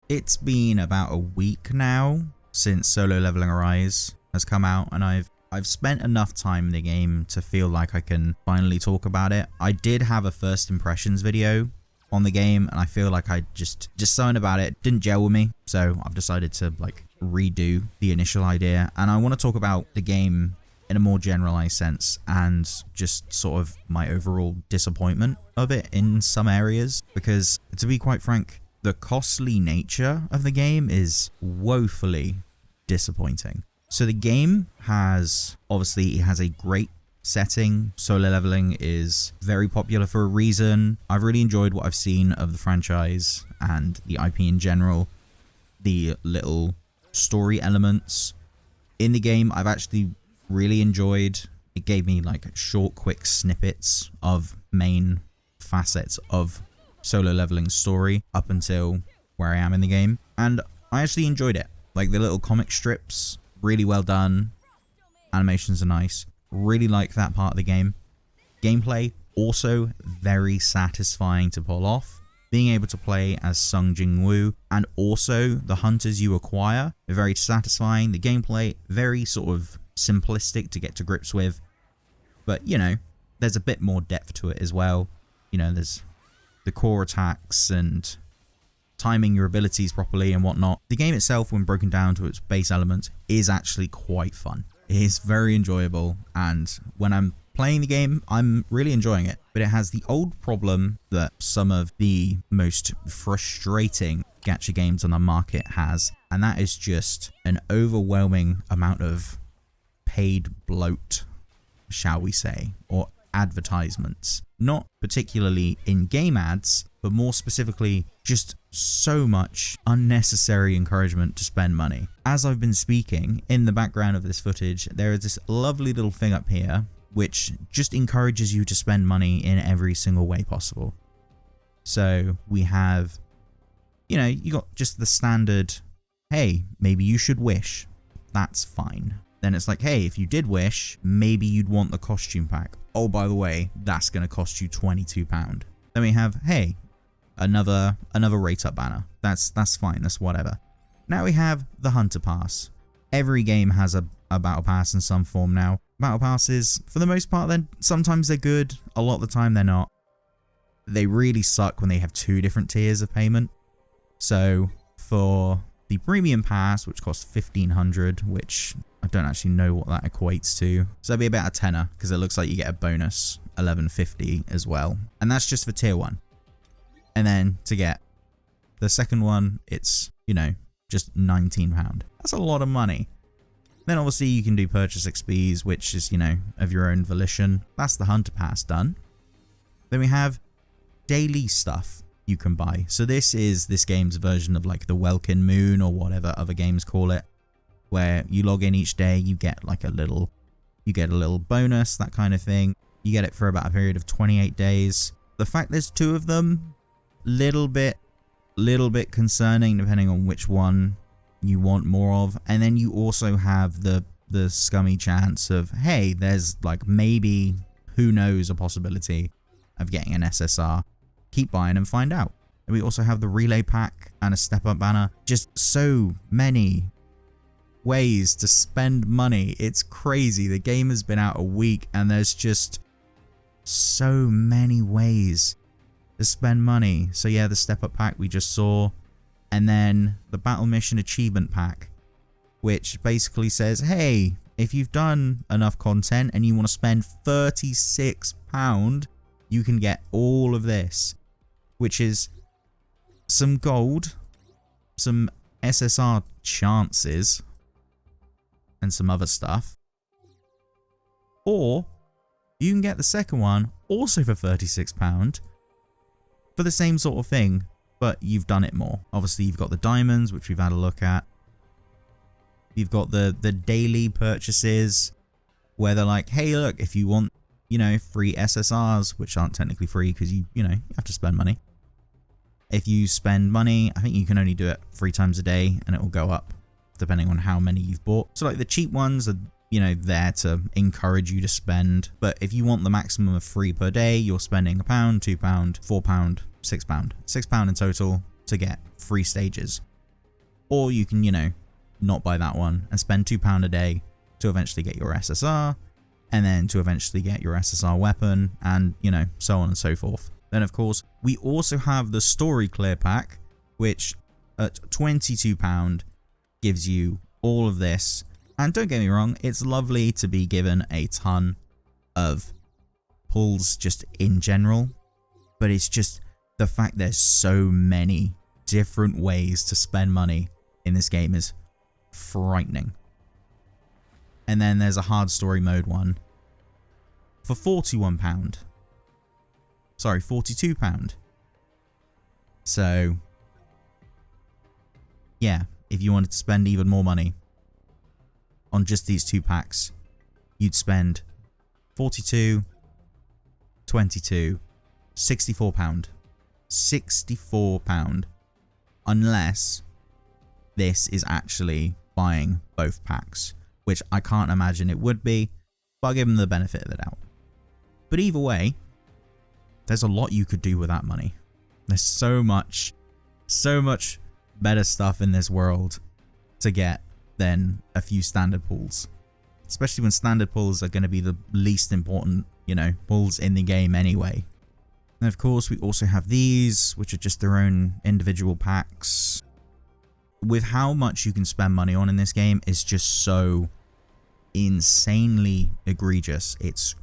It's been about a week now since Solo Leveling Arise has come out, and I've spent enough time in the game to feel like I can finally talk about it. I did have a first impressions video on the game, and I feel like I just something about it didn't gel with me, so I've decided to like redo the initial idea, and I want to talk about the game in a more generalized sense and just sort of my overall disappointment of it in some areas, because to be quite frank, the costly nature of the game is woefully disappointing. So the game has, obviously it has a great setting. Solo leveling is very popular for a reason. I've really enjoyed what I've seen of the franchise and the IP in general. The little story elements in the game I've actually really enjoyed. It gave me like short, quick snippets of main facets of Solo leveling story up until where I am in the game, and I actually enjoyed it. Like the little comic strips, really well done. Animations are nice. Really like that part of the game. Gameplay also very satisfying to pull off. Being able to play as Sung Jin Woo and also the hunters you acquire are very satisfying. The gameplay very sort of simplistic to get to grips with, but you know, there's a bit more depth to it as well. You know, there's the core attacks and timing your abilities properly and whatnot. The game itself, when broken down to its base elements, is actually quite fun. It is very enjoyable, and when I'm playing the game, I'm really enjoying it. But it has the old problem that some of the most frustrating gacha games on the market has, and that is just an overwhelming amount of paid bloat, shall we say, or advertisements. Not particularly in-game ads, but more specifically just so much unnecessary encouragement to spend money. As I've been speaking, in the background of this footage, there is this lovely little thing up here which just encourages you to spend money in every single way possible. So we have, you know, you got just the standard, hey, maybe you should wish. That's fine. Then it's like, hey, if you did wish, maybe you'd want the costume pack. Oh, by the way, that's going to cost you £22. Then we have, hey, another rate up banner. That's fine. That's whatever. Now we have the Hunter Pass. Every game has a Battle Pass in some form now. Battle Passes, for the most part, then sometimes they're good. A lot of the time they're not. They really suck when they have two different tiers of payment. So for the Premium Pass, which costs $1,500, which I don't actually know what that equates to. So that'd be about a tenner, because it looks like you get a bonus $11.50 as well. And that's just for tier 1. And then to get the second one, it's, you know, just £19. That's a lot of money. Then obviously you can do purchase XPs, which is, you know, of your own volition. That's the Hunter Pass done. Then we have daily stuff you can buy. So this is this game's version of like the Welkin Moon or whatever other games call it, where you log in each day, you get like a little bonus, that kind of thing. You get it for about a period of 28 days. The fact there's two of them, little bit concerning depending on which one you want more of. And then you also have the scummy chance of, hey, there's like maybe, who knows, a possibility of getting an SSR. Keep buying and find out. And we also have the relay pack and a step up banner. Just so many ways to spend money. It's crazy. The game has been out a week and there's just so many ways to spend money. So yeah, the step up pack we just saw, and then the battle mission achievement pack, which basically says, hey, if you've done enough content and you want to spend £36, you can get all of this, which is some gold, some SSR chances, and some other stuff. Or you can get the second one also for £36 for the same sort of thing, but you've done it more. Obviously you've got the diamonds, which we've had a look at. You've got the daily purchases where they're like, hey, look, if you want, you know, free SSRs, which aren't technically free because you have to spend money. If you spend money, I think you can only do it 3 times a day and it will go up depending on how many you've bought. So like the cheap ones are, you know, there to encourage you to spend. But if you want the maximum of 3 per day, you're spending £1, £2, £4, £6. £6 in total to get 3 stages. Or you can, you know, not buy that one and spend £2 a day to eventually get your SSR, and then to eventually get your SSR weapon, and, you know, so on and so forth. Then, of course, we also have the Story Clear Pack, which at £22 gives you all of this. And don't get me wrong, it's lovely to be given a ton of pulls just in general, but it's just the fact there's so many different ways to spend money in this game is frightening. And then there's a hard story mode one for £41. Sorry, £42. So, yeah, if you wanted to spend even more money on just these 2 packs, you'd spend 42, 22, £64. £64. Unless this is actually buying both packs, which I can't imagine it would be, but I'll give them the benefit of the doubt. But either way, there's a lot you could do with that money. There's so much better stuff in this world to get than a few standard pulls. Especially when standard pulls are going to be the least important, you know, pulls in the game anyway. And of course, we also have these, which are just their own individual packs. With how much you can spend money on in this game is just so insanely egregious. It's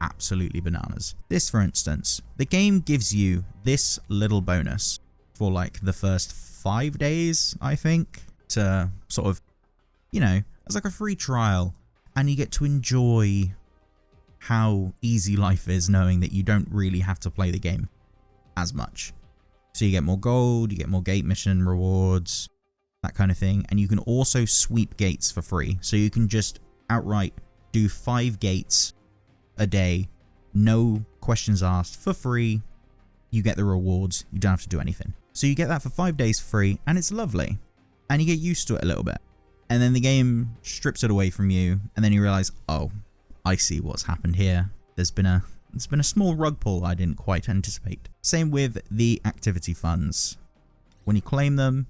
absolutely bananas. This, for instance, the game gives you this little bonus for like the first 5 days, I think, to sort of, you know, as like a free trial, and you get to enjoy how easy life is knowing that you don't really have to play the game as much. So you get more gold, you get more gate mission rewards, that kind of thing, and you can also sweep gates for free. So you can just outright do 5 gates a day, no questions asked, for free. You get the rewards, you don't have to do anything. So you get that for 5 days free, and it's lovely. And you get used to it a little bit. And then the game strips it away from you, and then you realize, oh, I see what's happened here. There's been a small rug pull I didn't quite anticipate. Same with the activity funds. When you claim them,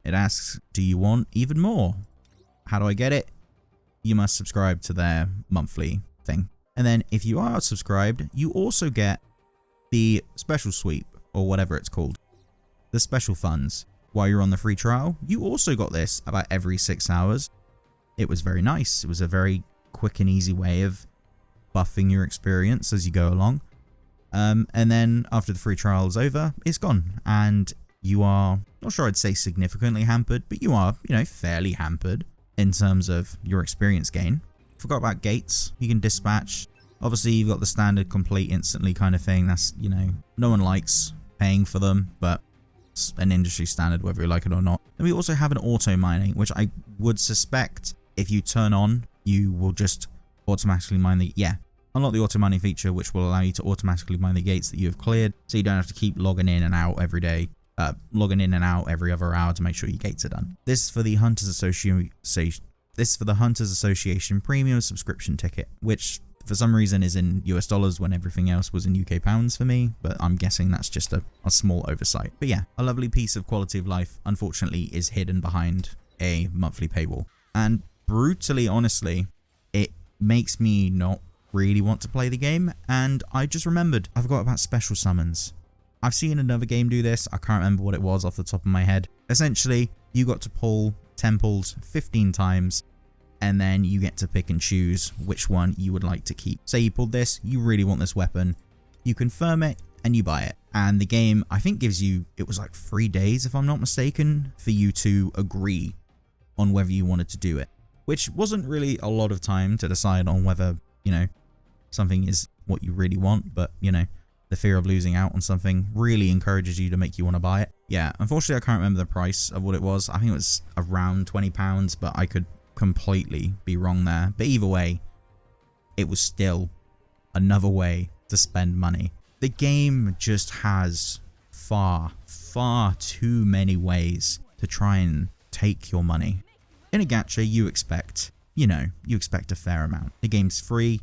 it asks, do you want even more? How do I get it? You must subscribe to their monthly thing. And then if you are subscribed, you also get the special sweep, or whatever it's called. The special funds. While you're on the free trial, you also got this about every 6 hours. It was very nice. It was a very quick and easy way of buffing your experience as you go along. And then after the free trial is over, it's gone. And you are, not sure I'd say significantly hampered, but you are, you know, fairly hampered in terms of your experience gain. Forgot about gates. You can dispatch. Obviously, you've got the standard complete instantly kind of thing. That's, you know, no one likes paying for them, but it's an industry standard whether you like it or not. And we also have an auto mining, which I would suspect if you turn on, you will just automatically mine the, unlock the auto mining feature, which will allow you to automatically mine the gates that you have cleared, so you don't have to keep logging in and out every day, logging in and out every other hour to make sure your gates are done. This is for the Hunters Association. This is for the Hunters Association Premium subscription ticket, which for some reason is in US dollars when everything else was in UK pounds for me, but I'm guessing that's just a small oversight. But yeah, a lovely piece of quality of life, unfortunately, is hidden behind a monthly paywall. And brutally honestly, it makes me not really want to play the game, and I just remembered I forgot about special summons. I've seen another game do this. I can't remember what it was off the top of my head. Essentially, you got to pull temples 15 times, and then you get to pick and choose which one you would like to keep. Say you pulled this, you really want this weapon, you confirm it, and you buy it. And the game, I think, gives you, it was like 3 days, if I'm not mistaken, for you to agree on whether you wanted to do it. Which wasn't really a lot of time to decide on whether, you know, something is what you really want, but, you know, the fear of losing out on something really encourages you to make you want to buy it. Yeah, unfortunately, I can't remember the price of what it was. I think it was around £20, but I could completely be wrong there. But either way, it was still another way to spend money. The game just has far too many ways to try and take your money. In a gacha, you expect a fair amount. The game's free.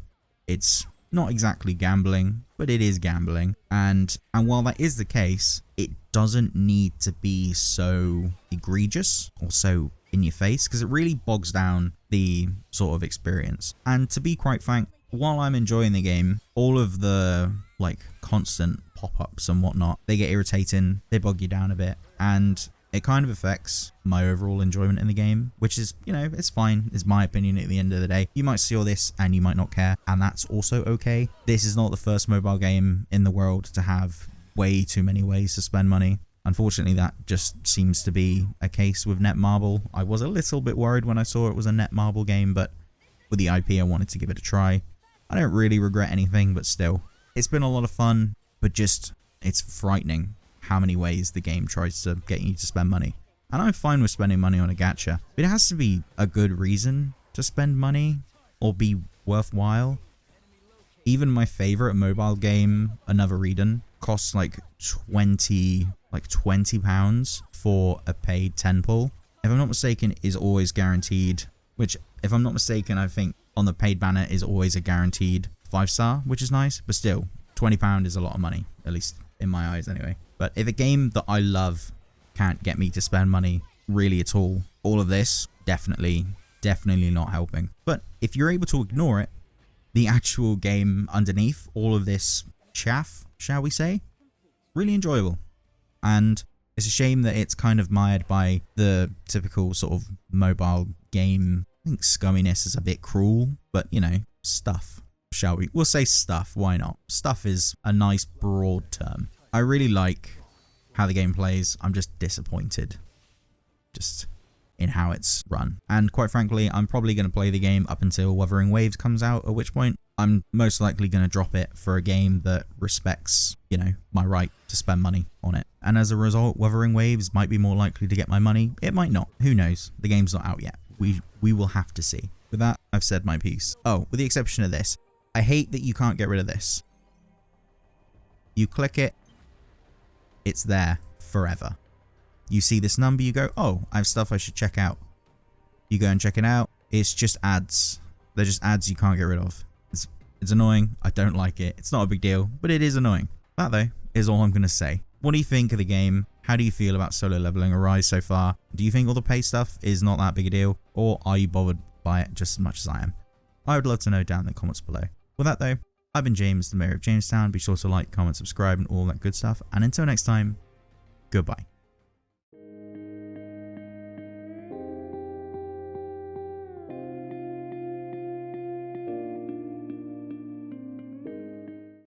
It's not exactly gambling, but it is gambling. And while that is the case, it doesn't need to be so egregious or so in your face, because it really bogs down the sort of experience. And to be quite frank, while I'm enjoying the game, all of the like constant pop-ups and whatnot, they get irritating, they bog you down a bit, and it kind of affects my overall enjoyment in the game, which is, you know, it's fine. It's my opinion at the end of the day. You might see all this and you might not care, and that's also okay. This is not the first mobile game in the world to have way too many ways to spend money. Unfortunately, that just seems to be a case with Netmarble. I was a little bit worried when I saw it was a Netmarble game, but with the IP, I wanted to give it a try. I don't really regret anything, but still, it's been a lot of fun, but just, it's frightening how many ways the game tries to get you to spend money. And I'm fine with spending money on a gacha, but it has to be a good reason to spend money or be worthwhile. Even my favorite mobile game, Another Eden, costs like £20 for a paid 10 pull. If I'm not mistaken, is always guaranteed, which if I'm not mistaken, I think on the paid banner is always a guaranteed 5-star, which is nice, but still £20 is a lot of money, at least in my eyes anyway. But if a game that I love can't get me to spend money really at all of this definitely not helping. But if you're able to ignore it, the actual game underneath all of this chaff, shall we say, really enjoyable. And it's a shame that it's kind of mired by the typical sort of mobile game. I think scumminess is a bit cruel, but you know, stuff, shall we? We'll say stuff, why not? Stuff is a nice broad term. I really like how the game plays. I'm just disappointed just in how it's run. And quite frankly, I'm probably going to play the game up until Wuthering Waves comes out, at which point I'm most likely going to drop it for a game that respects, you know, my right to spend money on it. And as a result, Wuthering Waves might be more likely to get my money. It might not. Who knows? The game's not out yet. We will have to see. With that, I've said my piece. Oh, with the exception of this, I hate that you can't get rid of this. You click it, it's there forever. You see this number, you go, oh, I have stuff I should check out. You go and check it out. It's just ads. They're just ads you can't get rid of. It's annoying. I don't like it. It's not a big deal, but it is annoying. That, though, is all I'm going to say. What do you think of the game? How do you feel about Solo Leveling Arise so far? Do you think all the pay stuff is not that big a deal? Or are you bothered by it just as much as I am? I would love to know down in the comments below. With that, though, I've been James, the Mayor of Jamestown. Be sure to like, comment, subscribe, and all that good stuff. And until next time, goodbye.